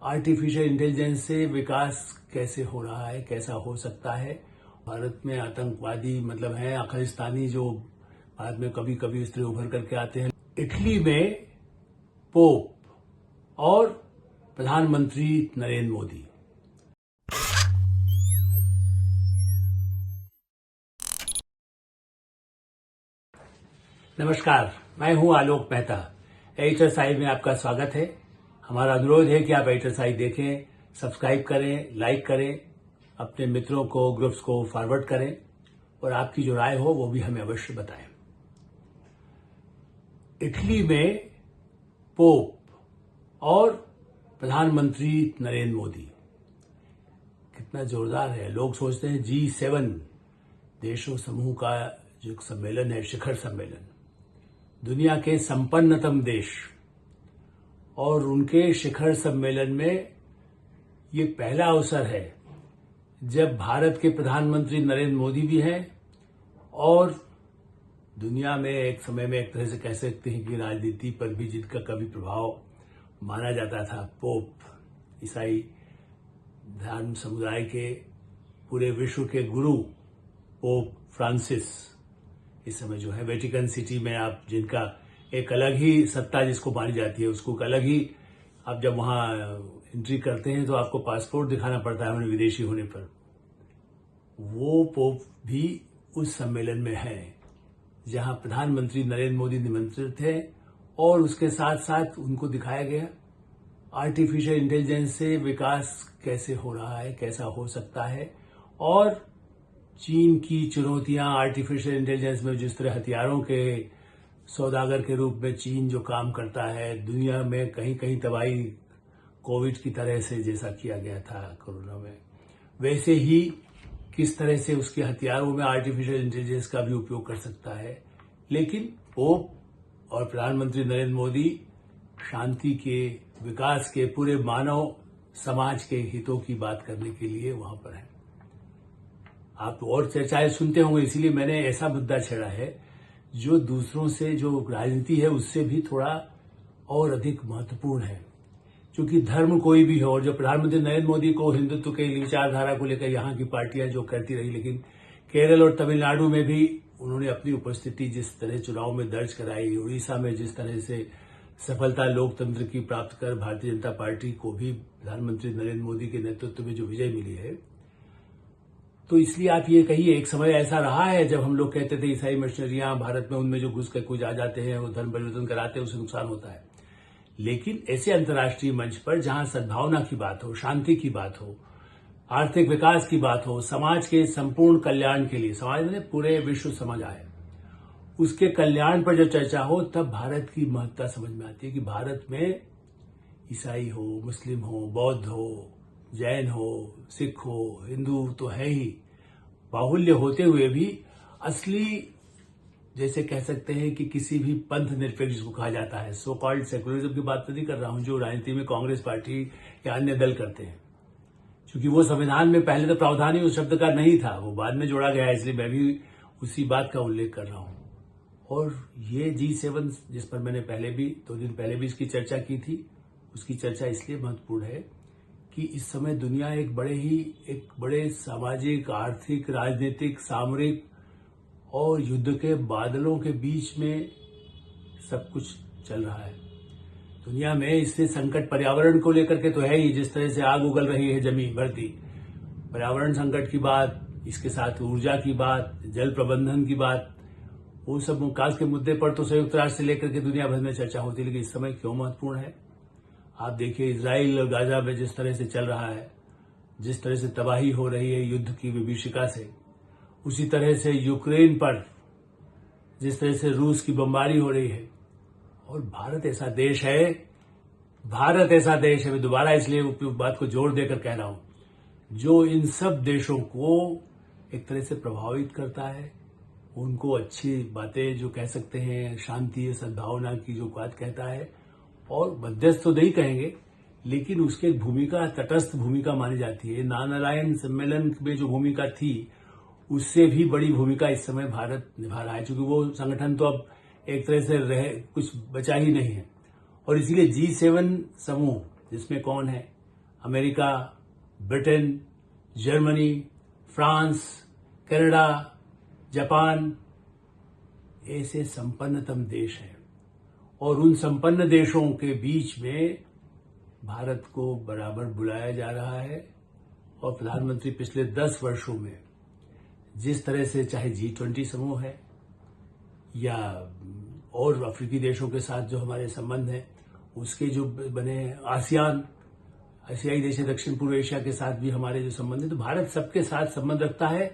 Artificial intelligence से विकास कैसे हो रहा है, कैसा हो सकता है। भारत में आतंकवादी हैं खालिस्तानी जो भारत में कभी कभी इस तरह उभर करके आते हैं। इटली में पोप और प्रधानमंत्री नरेंद्र मोदी। नमस्कार, मैं हूं आलोक मेहता। एडिटर साइड में आपका स्वागत है। हमारा अनुरोध है कि आप एडिटर साइड देखें, सब्सक्राइब करें, लाइक करें, अपने मित्रों को, ग्रुप्स को फॉरवर्ड करें और आपकी जो राय हो वो भी हमें अवश्य बताएं। इटली में पोप और प्रधानमंत्री नरेंद्र मोदी, कितना जोरदार है। लोग सोचते हैं G7 देशों समूह का जो सम्मेलन है, शिखर सम्मेलन, दुनिया के संपन्नतम देश, और उनके शिखर सम्मेलन में ये पहला अवसर है जब भारत के प्रधानमंत्री नरेंद्र मोदी भी हैं और दुनिया में एक समय में एक तरह से कह सकते हैं कि राजनीति पर भी जिनका कभी प्रभाव माना जाता था, पोप, ईसाई धर्म समुदाय के पूरे विश्व के गुरु पोप फ्रांसिस इस समय जो है वेटिकन सिटी में, आप जिनका एक अलग ही सत्ता जिसको मानी जाती है, उसको एक अलग ही, आप जब वहां एंट्री करते हैं तो आपको पासपोर्ट दिखाना पड़ता है उन्हें विदेशी होने पर। वो पोप भी उस सम्मेलन में है जहां प्रधानमंत्री नरेंद्र मोदी निमंत्रित थे और उसके साथ साथ उनको दिखाया गया आर्टिफिशियल इंटेलिजेंस से विकास कैसे हो रहा है, कैसा हो सकता है, और चीन की चुनौतियां आर्टिफिशियल इंटेलिजेंस में, जिस तरह हथियारों के सौदागर के रूप में चीन जो काम करता है, दुनिया में कहीं कहीं तबाही कोविड की तरह से जैसा किया गया था कोरोना में, वैसे ही किस तरह से उसके हथियारों में आर्टिफिशियल इंटेलिजेंस का भी उपयोग कर सकता है। लेकिन पोप और प्रधानमंत्री नरेंद्र मोदी शांति के, विकास के, पूरे मानव समाज के हितों की बात करने के लिए वहां पर है। आप और चर्चाएं सुनते होंगे, इसीलिए मैंने ऐसा मुद्दा छेड़ा है जो दूसरों से, जो राजनीति है उससे भी थोड़ा और अधिक महत्वपूर्ण है। क्योंकि धर्म कोई भी हो, और जो प्रधानमंत्री नरेंद्र मोदी को हिंदुत्व के विचारधारा को लेकर यहाँ की पार्टियां जो करती रही, लेकिन केरल और तमिलनाडु में भी उन्होंने अपनी उपस्थिति जिस तरह चुनाव में दर्ज कराई, उड़ीसा में जिस तरह से सफलता लोकतंत्र की प्राप्त कर भारतीय जनता पार्टी को भी प्रधानमंत्री नरेंद्र मोदी के नेतृत्व में जो विजय मिली है, तो इसलिए आप ये कहिए, एक समय ऐसा रहा है जब हम लोग कहते थे ईसाई मिशनरियां भारत में, उनमें जो घुस कर कुछ आ जाते हैं, वो धर्म परिवर्तन कराते हैं, उससे नुकसान होता है। लेकिन ऐसे अंतर्राष्ट्रीय मंच पर जहां सद्भावना की बात हो, शांति की बात हो, आर्थिक विकास की बात हो, समाज के संपूर्ण कल्याण के लिए, समाज में पूरे विश्व समझ आए, उसके कल्याण पर जब चर्चा हो, तब भारत की महत्ता समझ में आती है कि भारत में ईसाई हो, मुस्लिम हो, बौद्ध हो, जैन हो, सिख हो, हिंदू तो है ही, बाहुल्य होते हुए भी असली, जैसे कह सकते हैं कि किसी भी पंथ निरपेक्ष जिसको कहा जाता है, सो कॉल्ड सेकुलरिज्म की बात तो नहीं कर रहा हूं जो राजनीति में कांग्रेस पार्टी या अन्य दल करते हैं, क्योंकि वो संविधान में पहले तो प्रावधान ही उस शब्द का नहीं था, वो बाद में जोड़ा गया है, इसलिए मैं भी उसी बात का उल्लेख कर रहा हूं। और ये G7 जिस पर मैंने पहले भी 2 दिन पहले भी इसकी चर्चा की थी, उसकी चर्चा इसलिए महत्वपूर्ण है कि इस समय दुनिया एक बड़े सामाजिक, आर्थिक, राजनीतिक, सामरिक और युद्ध के बादलों के बीच में सब कुछ चल रहा है दुनिया में। इससे संकट पर्यावरण को लेकर के तो है ही, जिस तरह से आग उगल रही है जमीन भरती, पर्यावरण संकट की बात, इसके साथ ऊर्जा की बात, जल प्रबंधन की बात, वो सब विकास के मुद्दे पर तो संयुक्त राष्ट्र से लेकर के दुनिया भर में चर्चा होती है। लेकिन इस समय क्यों महत्वपूर्ण है, आप देखिए इजराइल और गाजा में जिस तरह से चल रहा है, जिस तरह से तबाही हो रही है युद्ध की विभीषिका से, उसी तरह से यूक्रेन पर जिस तरह से रूस की बमबारी हो रही है। और भारत ऐसा देश है, मैं दोबारा इसलिए बात को जोर देकर कह रहा हूं, जो इन सब देशों को एक तरह से प्रभावित करता है, उनको अच्छी बातें जो कह सकते हैं, शांति, सद्भावना की जो बात कहता है, और मध्यस्थ तो नहीं कहेंगे, लेकिन उसकी भूमिका तटस्थ भूमिका मानी जाती है। नारायण सम्मेलन में जो भूमिका थी, उससे भी बड़ी भूमिका इस समय भारत निभा रहा है, क्योंकि वो संगठन तो अब एक तरह से कुछ बचा ही नहीं है। और इसीलिए G7 समूह, जिसमें कौन है, America, Britain, Germany, France, Canada, Japan ऐसे संपन्नतम देश हैं और उन संपन्न देशों के बीच में भारत को बराबर बुलाया जा रहा है। और प्रधानमंत्री पिछले 10 वर्षों में जिस तरह से चाहे G20 समूह है या और अफ्रीकी देशों के साथ जो हमारे संबंध हैं, उसके जो बने आसियान, एशियाई देश दक्षिण पूर्व एशिया के साथ भी हमारे जो संबंध है, तो भारत सबके साथ संबंध रखता है।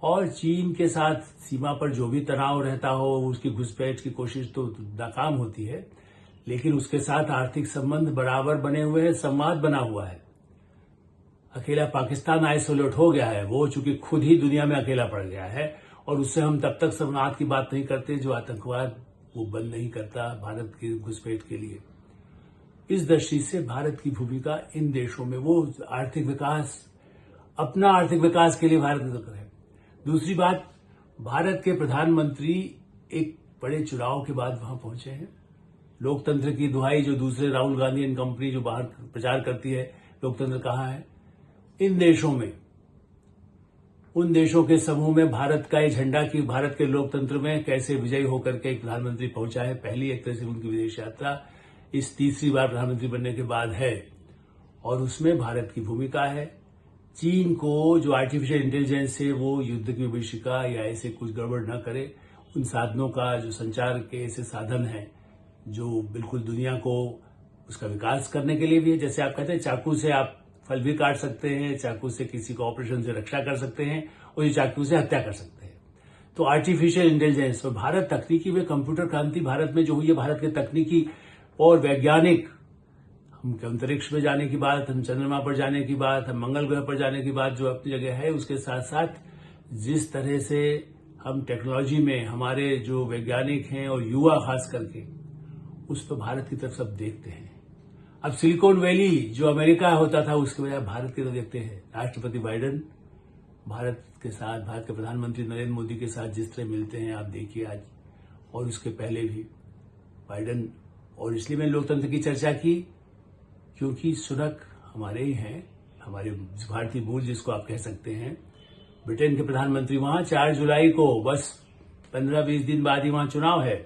और चीन के साथ सीमा पर जो भी तनाव रहता हो, उसकी घुसपैठ की कोशिश तो नाकाम होती है, लेकिन उसके साथ आर्थिक संबंध बराबर बने हुए हैं, संवाद बना हुआ है। अकेला पाकिस्तान आइसोलेट हो गया है, वो चूंकि खुद ही दुनिया में अकेला पड़ गया है और उससे हम तब तक संवाद की बात नहीं करते जो आतंकवाद वो बंद नहीं करता भारत की घुसपैठ के लिए। इस दृष्टि से भारत की भूमिका इन देशों में वो आर्थिक विकास, अपना आर्थिक विकास के लिए भारत है। दूसरी बात, भारत के प्रधानमंत्री एक बड़े चुनाव के बाद वहां पहुंचे हैं। लोकतंत्र की दुहाई जो दूसरे राहुल गांधी एंड कंपनी जो बाहर प्रचार करती है, लोकतंत्र कहाँ है? इन देशों में, उन देशों के समूह में भारत का ये झंडा कि भारत के लोकतंत्र में कैसे विजयी होकर के एक प्रधानमंत्री पहुंचा है। पहली एक तरह से उनकी विदेश यात्रा इस तीसरी बार प्रधानमंत्री बनने के बाद है और उसमें भारत की भूमिका है। चीन को जो आर्टिफिशियल इंटेलिजेंस है वो युद्ध की विभीषिका या ऐसे कुछ गड़बड़ न करे, उन साधनों का जो संचार के ऐसे साधन हैं जो बिल्कुल दुनिया को उसका विकास करने के लिए भी है। जैसे आप कहते हैं चाकू से आप फल भी काट सकते हैं, चाकू से किसी को ऑपरेशन से रक्षा कर सकते हैं और ये चाकू से हत्या कर सकते हैं। तो आर्टिफिशियल इंटेलिजेंस और भारत तकनीकी में कंप्यूटर क्रांति भारत में जो हुई है, भारत के तकनीकी और वैज्ञानिक, हम अंतरिक्ष में जाने की बात, हम चंद्रमा पर जाने की बात, हम मंगल ग्रह पर जाने की बात जो अपनी जगह है, उसके साथ साथ जिस तरह से हम टेक्नोलॉजी में हमारे जो वैज्ञानिक हैं और युवा खास करके उस पर भारत की तरफ सब देखते हैं। अब सिलिकॉन वैली जो अमेरिका होता था उसके बजाय भारत की तरफ देखते हैं। राष्ट्रपति बाइडेन भारत के साथ, भारत के प्रधानमंत्री नरेंद्र मोदी के साथ जिस तरह मिलते हैं, आप देखिए आज और उसके पहले भी बाइडेन। और इसलिए मैंने लोकतंत्र की चर्चा की क्योंकि सुनक हमारे ही हैं, हमारे भारतीय मूल जिसको आप कह सकते हैं। ब्रिटेन के प्रधानमंत्री वहां 4 जुलाई को, बस 15-20 दिन बाद ही वहां चुनाव है,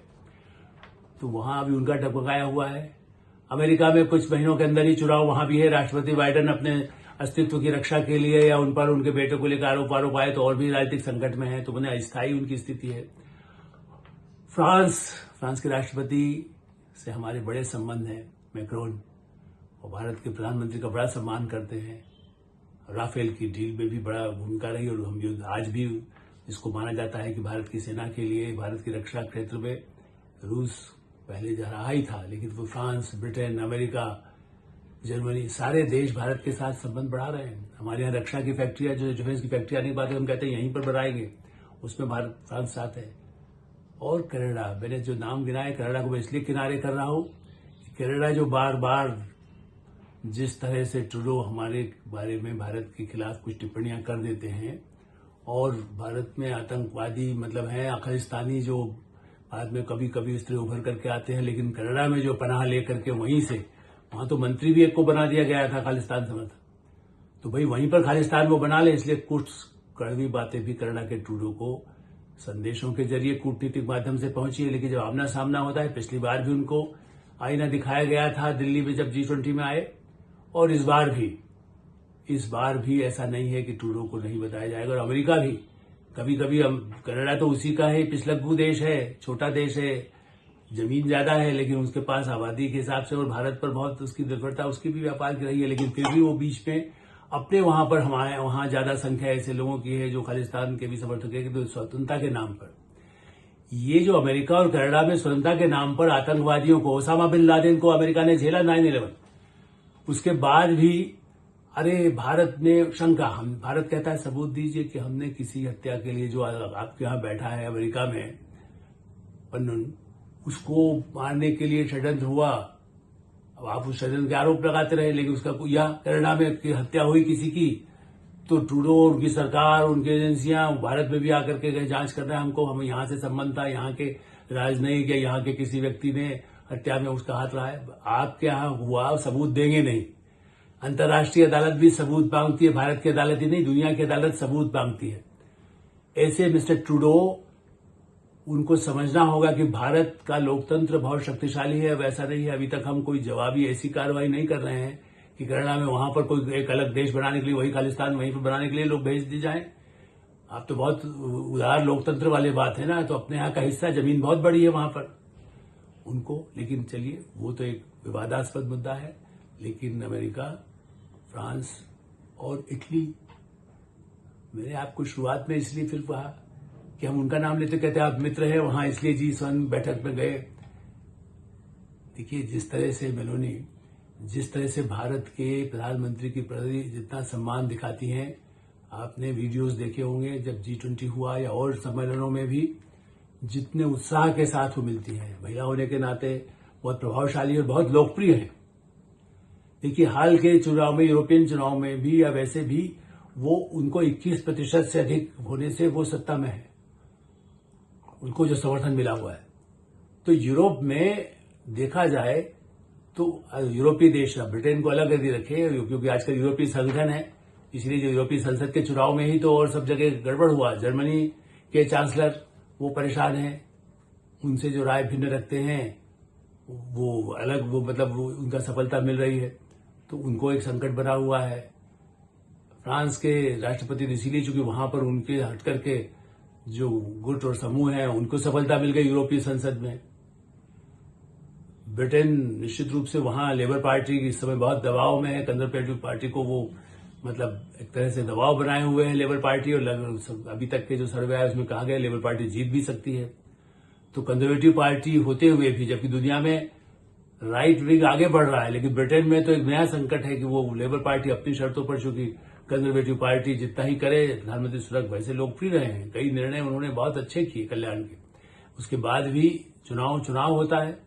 तो वहां अभी उनका टपकाया हुआ है। अमेरिका में कुछ महीनों के अंदर ही चुनाव वहां भी है। राष्ट्रपति बाइडेन अपने अस्तित्व की रक्षा के लिए या उन पर उनके बेटे को लेकर आरोप आए तो और भी राजनीतिक संकट में है, तो उन्हें अस्थायी उनकी स्थिति है। फ्रांस के राष्ट्रपति से हमारे बड़े संबंध हैं, मैक्रोन, और भारत के प्रधानमंत्री का बड़ा सम्मान करते हैं। राफेल की डील में भी बड़ा भूमिका रही और हम आज भी इसको माना जाता है कि भारत की सेना के लिए, भारत की रक्षा क्षेत्र में रूस पहले रहा ही था, लेकिन वो फ्रांस, ब्रिटेन, अमेरिका, जर्मनी सारे देश भारत के साथ संबंध बढ़ा रहे हैं। हमारे यहाँ रक्षा की फैक्ट्रियां जो डिफेंस की फैक्ट्री आने की बात है, हम कहते हैं यहीं पर बढ़ाएंगे, उसमें भारत फ्रांस साथ है। और कनाडा, मैंने जो नाम गिनाए, कनाडा को मैं इसलिए किनारे कर रहा हूं, कनाडा जो बार बार जिस तरह से ट्रूडो हमारे बारे में भारत के खिलाफ कुछ टिप्पणियां कर देते हैं और भारत में आतंकवादी मतलब है खालिस्तानी जो भारत में कभी कभी इस तरह उभर करके आते हैं, लेकिन कनाडा में जो पनाह लेकर के वहीं से, वहां तो मंत्री भी एक को बना दिया गया था खालिस्तान समर्थक, तो भाई वहीं पर खालिस्तान वो बना ले, इसलिए कुछ कड़वी बातें भी कनाडा के ट्रूडो को संदेशों के जरिए कूटनीतिक माध्यम से पहुंची है। लेकिन जब आमना सामना होता है, पिछली बार भी उनको आईना दिखाया गया था दिल्ली में जब G20 में आए, और इस बार भी ऐसा नहीं है कि ट्रूडो को नहीं बताया जाएगा। और अमेरिका भी कभी कभी, कनाडा तो उसी का है, पिछलग्गू देश है, छोटा देश है, जमीन ज्यादा है, लेकिन उसके पास आबादी के हिसाब से और भारत पर बहुत उसकी निर्भरता उसकी भी व्यापार की रही है, लेकिन फिर भी वो बीच में अपने वहां पर, हमारे वहां ज्यादा संख्या ऐसे लोगों की है जो खालिस्तान के भी समर्थक है कि तो स्वतंत्रता के नाम पर, ये जो अमेरिका और कनाडा में स्वतंत्रता के नाम पर आतंकवादियों को, ओसामा बिन लादेन को अमेरिका ने झेला 9/11, उसके बाद भी अरे भारत ने शंका, भारत कहता है सबूत दीजिए कि हमने किसी हत्या के लिए जो आपके यहां बैठा है अमेरिका में पन्नन, उसको मारने के लिए षड्यंत्र हुआ। अब आप उस षड्यंत्र के आरोप लगाते रहे, लेकिन उसका या कनाडा में की हत्या हुई किसी की, तो ट्रूडो, उनकी सरकार, उनकी एजेंसियां भारत में भी आकर के जांच कर रहे हैं हमको, हम यहां से संबंध था, यहाँ के राजनयिक या यहाँ के किसी व्यक्ति ने हत्या में उसका हाथ रहा है। आपके यहां हुआ, सबूत देंगे नहीं, अंतर्राष्ट्रीय अदालत भी सबूत मांगती है, भारत की अदालत ही नहीं, दुनिया की अदालत सबूत मांगती है। ऐसे मिस्टर ट्रूडो, उनको समझना होगा कि भारत का लोकतंत्र बहुत शक्तिशाली है, वैसा नहीं है। अभी तक हम कोई जवाबी ऐसी कार्रवाई नहीं कर रहे हैं कि कनाडा में वहां पर कोई एक अलग देश बनाने के लिए, वही खालिस्तान वहीं पर बनाने के लिए लोग भेज दी जाए। आप तो बहुत उदार लोकतंत्र वाले बात है ना, तो अपने यहाँ का हिस्सा, जमीन बहुत बड़ी है वहां पर उनको। लेकिन चलिए, वो तो एक विवादास्पद मुद्दा है। लेकिन अमेरिका, फ्रांस और इटली, मैंने आपको शुरुआत में इसलिए फिर कहा कि हम उनका नाम लेते, कहते आप मित्र हैं वहां, इसलिए G7 बैठक में गए। देखिए, जिस तरह से मेलोनी, जिस तरह से भारत के प्रधानमंत्री की प्रति जितना सम्मान दिखाती हैं, आपने वीडियोस देखे होंगे जब G20 हुआ या और सम्मेलनों में भी, जितने उत्साह के साथ वो मिलती हैं। महिला होने के नाते बहुत प्रभावशाली और बहुत लोकप्रिय है। देखिए, हाल के चुनाव में, यूरोपियन चुनाव में भी या वैसे भी, वो उनको 21% से अधिक होने से वो सत्ता में है, उनको जो समर्थन मिला हुआ है। तो यूरोप में देखा जाए तो यूरोपीय देश, ब्रिटेन को अलग यदि रखे, क्योंकि आजकल यूरोपीय संगठन है, इसलिए जो यूरोपीय संसद के चुनाव में ही तो और सब जगह गड़बड़ हुआ। जर्मनी के चांसलर वो परेशान हैं, उनसे जो राय भिन्न रखते हैं वो अलग, वो मतलब वो उनका सफलता मिल रही है तो उनको एक संकट बना हुआ है। फ्रांस के राष्ट्रपति, इसीलिए चूंकि वहां पर उनके हट करके जो गुट और समूह हैं उनको सफलता मिल गई यूरोपीय संसद में। ब्रिटेन निश्चित रूप से वहां लेबर पार्टी इस समय बहुत दबाव में है, कंजर्वेटिव पार्टी को वो मतलब एक तरह से दबाव बनाए हुए हैं लेबर पार्टी, और अभी तक के जो सर्वे है उसमें कहा गया लेबर पार्टी जीत भी सकती है। तो कंजर्वेटिव पार्टी होते हुए भी, जबकि दुनिया में राइट विंग आगे बढ़ रहा है, लेकिन ब्रिटेन में तो एक नया संकट है कि वो लेबर पार्टी अपनी शर्तों पर, चूंकि कंजर्वेटिव पार्टी जितना ही करे, प्रधानमंत्री सुनक वैसे लोकप्रिय रहे हैं, कई निर्णय उन्होंने बहुत अच्छे किए कल्याण के, उसके बाद भी चुनाव होता है,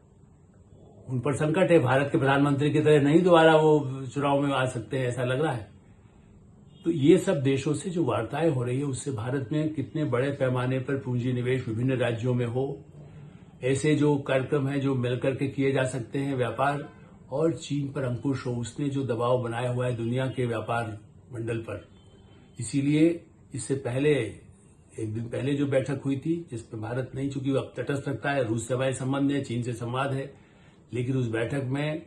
उन पर संकट है। भारत के प्रधानमंत्री की तरह नहीं दोबारा वो चुनाव में आ सकते हैं, ऐसा लग रहा है। तो ये सब देशों से जो वार्ताएं हो रही है, उससे भारत में कितने बड़े पैमाने पर पूंजी निवेश विभिन्न राज्यों में हो, ऐसे जो कार्यक्रम हैं जो मिलकर के किए जा सकते हैं, व्यापार, और चीन पर अंकुश हो, उसने जो दबाव बनाया हुआ है दुनिया के व्यापार मंडल पर। इसीलिए इससे पहले, एक दिन पहले जो बैठक हुई थी, जिसमें भारत नहीं, चूंकि अब तटस्थ रखता है, रूस से हमारे संबंध है, चीन से संवाद है, लेकिन उस बैठक में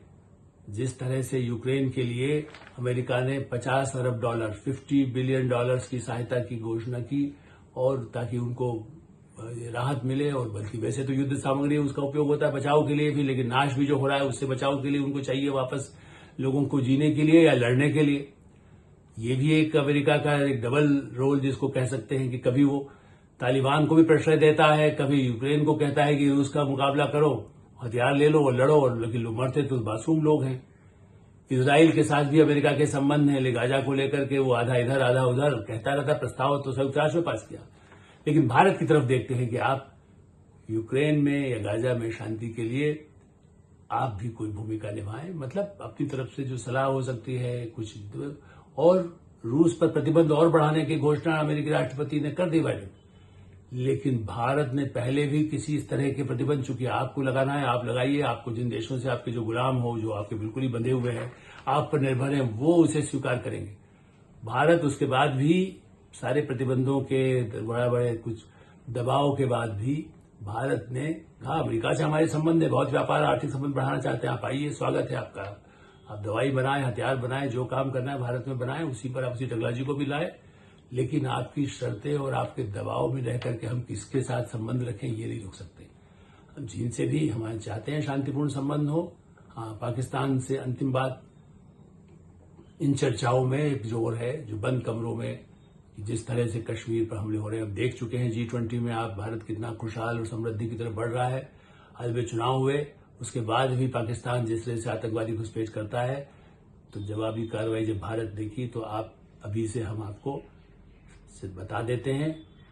जिस तरह से यूक्रेन के लिए अमेरिका ने $50 अरब, $50 बिलियन की सहायता की घोषणा की, और ताकि उनको राहत मिले, और बल्कि वैसे तो युद्ध सामग्री उसका उपयोग होता है बचाव के लिए भी, लेकिन नाश भी जो हो रहा है उससे बचाव के लिए उनको चाहिए वापस लोगों को जीने के लिए या लड़ने के लिए। ये भी एक अमेरिका का एक डबल रोल जिसको कह सकते हैं कि कभी वो तालिबान को भी प्रश्रय देता है, कभी यूक्रेन को कहता है कि रूस का मुकाबला करो, हथियार ले लो और लड़ो, और लेकिन लोग मरते तो मासूम लोग हैं। इजराइल के साथ भी अमेरिका के संबंध है, गाजा को लेकर के वो आधा इधर आधा उधर कहता रहता, प्रस्ताव तो संयुक्त राष्ट्र में पास किया। लेकिन भारत की तरफ देखते हैं कि आप यूक्रेन में या गाजा में शांति के लिए आप भी कोई भूमिका निभाएं, मतलब अपनी तरफ से जो सलाह हो सकती है कुछ, और रूस पर प्रतिबंध और बढ़ाने की घोषणा अमेरिकी राष्ट्रपति ने कर दी बाइडेन। लेकिन भारत ने पहले भी किसी इस तरह के प्रतिबंध, चूंकि आपको लगाना है आप लगाइए, आपको जिन देशों से आपके जो गुलाम हो, जो आपके बिल्कुल ही बंधे हुए हैं, आप पर निर्भर हैं, वो उसे स्वीकार करेंगे। भारत उसके बाद भी सारे प्रतिबंधों के बड़े बड़े कुछ दबाव के बाद भी भारत ने कहा अमेरिका से हमारे संबंध है, बहुत व्यापार आर्थिक संबंध बढ़ाना चाहते हैं, आप आइए, स्वागत है आपका, आप दवाई बनाएं, हथियार बनाएं, जो काम करना है भारत में बनाएं, उसी पर आप उसी टेक्नोलॉजी को भी लाएं, लेकिन आपकी शर्तें और आपके दबाव में रह करके हम किसके साथ संबंध रखें ये नहीं रोक सकते। हम चीन से भी हमारे चाहते हैं शांतिपूर्ण संबंध हो। हाँ, पाकिस्तान से अंतिम बात, इन चर्चाओं में एक जोर है जो बंद कमरों में, जिस तरह से कश्मीर पर हमले हो रहे हैं, अब देख चुके हैं G20 में आप भारत कितना खुशहाल और समृद्धि की तरफ बढ़ रहा है। हाल में चुनाव हुए, उसके बाद भी पाकिस्तान जिस तरह से आतंकवादी घुसपैठ करता है, तो जवाबी कार्रवाई जब भारत देखी, तो आप अभी से हम आपको बता देते हैं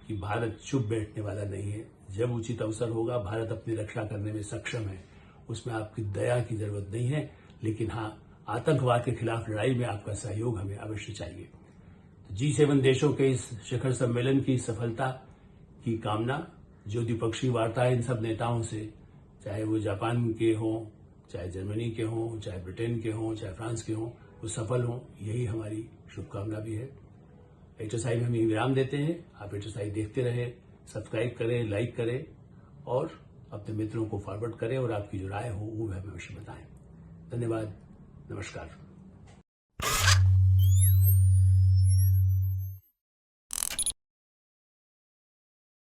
कि भारत चुप बैठने वाला नहीं है। जब उचित अवसर होगा, भारत अपनी रक्षा करने में सक्षम है, उसमें आपकी दया की जरूरत नहीं है, लेकिन हाँ, आतंकवाद के खिलाफ लड़ाई में आपका सहयोग हमें अवश्य चाहिए। तो G7 देशों के इस शिखर सम्मेलन की सफलता की कामना, जो द्विपक्षीय वार्ता है इन सब नेताओं से, चाहे वो जापान के हों, चाहे जर्मनी के हों, चाहे ब्रिटेन के हों, चाहे फ्रांस के हों, वो सफल हों, यही हमारी शुभकामना भी है। एक्सरसाइज में हम यही विराम देते हैं। आप एक्सरसाइज देखते रहें, सब्सक्राइब करें, लाइक करें और अपने मित्रों को फॉरवर्ड करें और आपकी जो राय हो वो हमें अवश्य बताएं। धन्यवाद, नमस्कार।